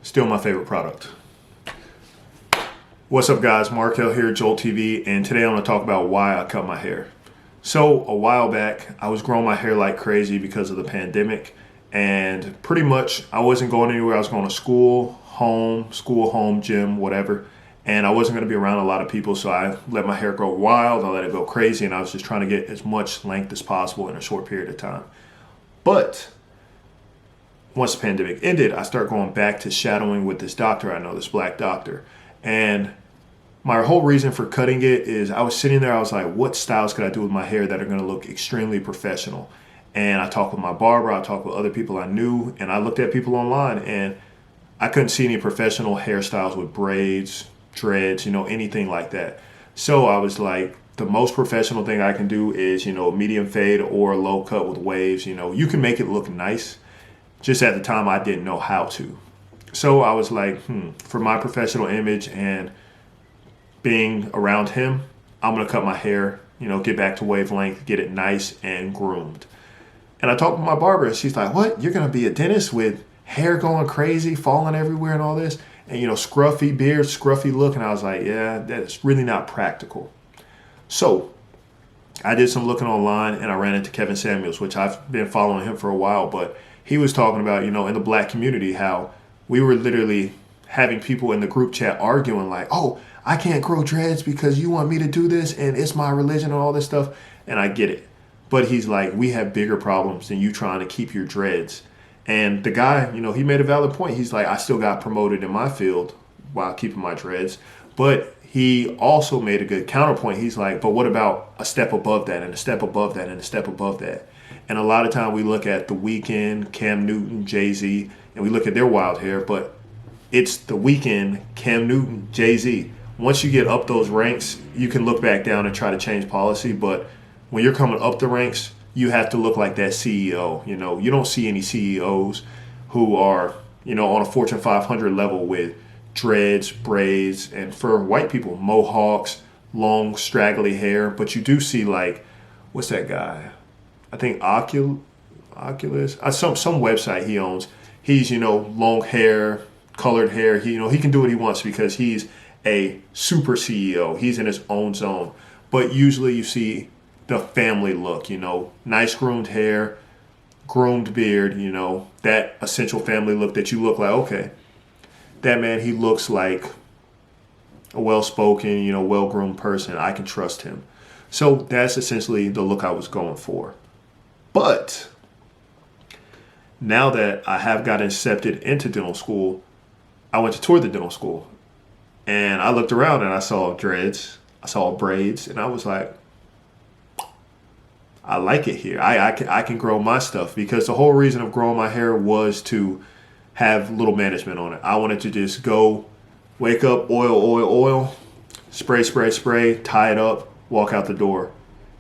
Still my favorite product. What's up guys, Markel here, Jolt TV, and today I'm going to talk about why I cut my hair. So a while back, I was growing my hair like crazy because of the pandemic, and pretty much I wasn't going anywhere. I was going to school, home, gym, whatever, and I wasn't going to be around a lot of people, so I let my hair grow wild, I let it go crazy, and I was just trying to get as much length as possible in a short period of time. But once the pandemic ended, I started going back to shadowing with this doctor I know, this black doctor. And my whole reason for cutting it is I was sitting there, I was like, what styles could I do with my hair that are going to look extremely professional? And I talked with my barber, I talked with other people I knew, and I looked at people online, and I couldn't see any professional hairstyles with braids, dreads, anything like that. So I was like, the most professional thing I can do is, medium fade or low cut with waves. You can make it look nice. Just at the time, I didn't know how to. So I was like, for my professional image and being around him, I'm going to cut my hair, get back to wavelength, get it nice and groomed. And I talked with my barber, and she's like, what? You're going to be a dentist with hair going crazy, falling everywhere and all this? And, scruffy beard, scruffy look. And I was like, yeah, that's really not practical. So I did some looking online, and I ran into Kevin Samuels, which I've been following him for a while, but he was talking about, in the black community, how we were literally having people in the group chat arguing like, oh, I can't grow dreads because you want me to do this and it's my religion and all this stuff. And I get it. But he's like, we have bigger problems than you trying to keep your dreads. And the guy, he made a valid point. He's like, I still got promoted in my field while keeping my dreads. But he also made a good counterpoint. He's like, but what about a step above that and a step above that and a step above that? And a lot of time we look at The Weeknd, Cam Newton, Jay-Z, and we look at their wild hair, but it's The Weeknd, Cam Newton, Jay-Z. Once you get up those ranks, you can look back down and try to change policy, but when you're coming up the ranks, you have to look like that CEO. You don't see any CEOs who are, on a Fortune 500 level with dreads, braids, and for white people, mohawks, long, straggly hair, but you do see like, what's that guy? I think Oculus, some website he owns. He's, long hair, colored hair. He can do what he wants because he's a super CEO. He's in his own zone. But usually you see the family look, nice groomed hair, groomed beard, that essential family look that you look like, okay, that man, he looks like a well-spoken, well-groomed person. I can trust him. So that's essentially the look I was going for. But now that I have got accepted into dental school, I went to tour the dental school, and I looked around and I saw dreads, I saw braids, and I was like, I like it here. I can grow my stuff, because the whole reason of growing my hair was to have little management on it. I wanted to just go, wake up, oil, spray, tie it up, walk out the door.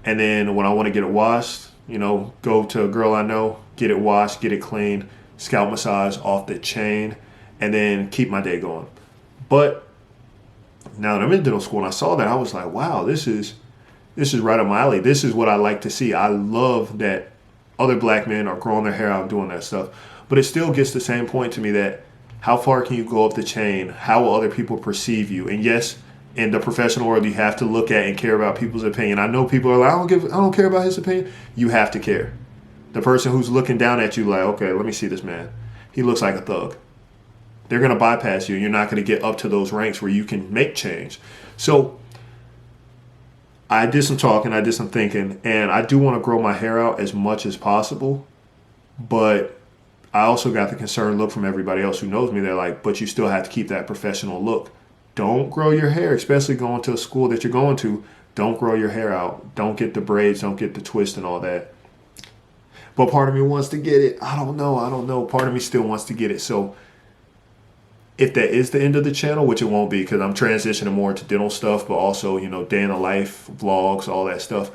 And then when I want to get it washed, go to a girl I know, get it washed, get it clean, scalp massage off the chain, and then keep my day going. But now that I'm in dental school and I saw that, I was like, wow, this is right up my alley. This is what I like to see. I love that other black men are growing their hair out and doing that stuff. But it still gets the same point to me that how far can you go up the chain? How will other people perceive you? And yes, in the professional world, you have to look at and care about people's opinion. I know people are like, I don't care about his opinion. You have to care. The person who's looking down at you like, okay, let me see this man. He looks like a thug. They're going to bypass you, and you're not going to get up to those ranks where you can make change. So I did some talking, I did some thinking, and I do want to grow my hair out as much as possible. But I also got the concerned look from everybody else who knows me. They're like, but you still have to keep that professional look. Don't grow your hair, especially going to a school that you're going to. Don't grow your hair out. Don't get the braids. Don't get the twist and all that. But part of me wants to get it. I don't know. Part of me still wants to get it. So if that is the end of the channel, which it won't be because I'm transitioning more into dental stuff, but also, day in the life, vlogs, all that stuff.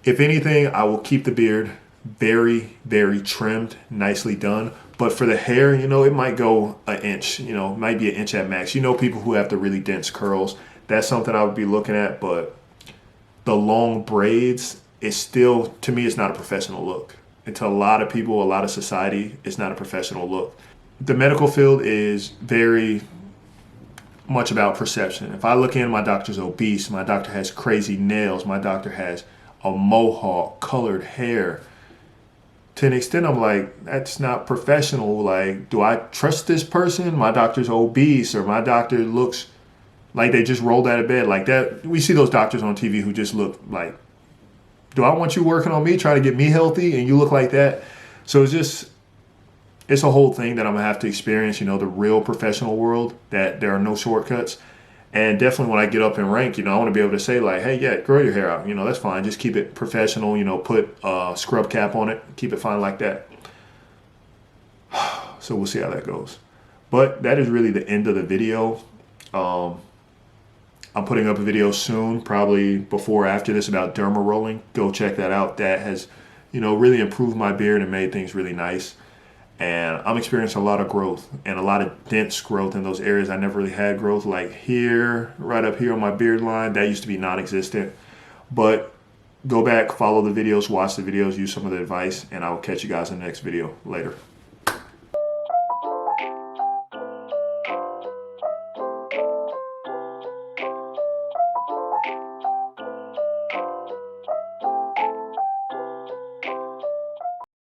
If anything, I will keep the beard very, very trimmed, nicely done. But for the hair, it might go an inch, might be an inch at max. People who have the really dense curls, that's something I would be looking at. But the long braids, it's still, to me, it's not a professional look. And to a lot of people, a lot of society, it's not a professional look. the medical field is very much about perception. If I look in, my doctor's obese, my doctor has crazy nails, my doctor has a mohawk, colored hair. To an extent, I'm like, that's not professional. Like, do I trust this person? My doctor's obese, or my doctor looks like they just rolled out of bed like that. We see those doctors on TV who just look like, do I want you working on me, trying to get me healthy, and you look like that? So it's a whole thing that I'm gonna have to experience, the real professional world, that there are no shortcuts. And definitely when I get up in rank, I want to be able to say like, hey, yeah, grow your hair out. That's fine. Just keep it professional, put a scrub cap on it, keep it fine like that. So we'll see how that goes. But that is really the end of the video. I'm putting up a video soon, probably before or after this, about derma rolling. Go check that out. That has, really improved my beard and made things really nice. And I'm experiencing a lot of growth and a lot of dense growth in those areas I never really had growth, like here, right up here on my beard line. That used to be non-existent. But go back, follow the videos, watch the videos, use some of the advice, and I will catch you guys in the next video. Later.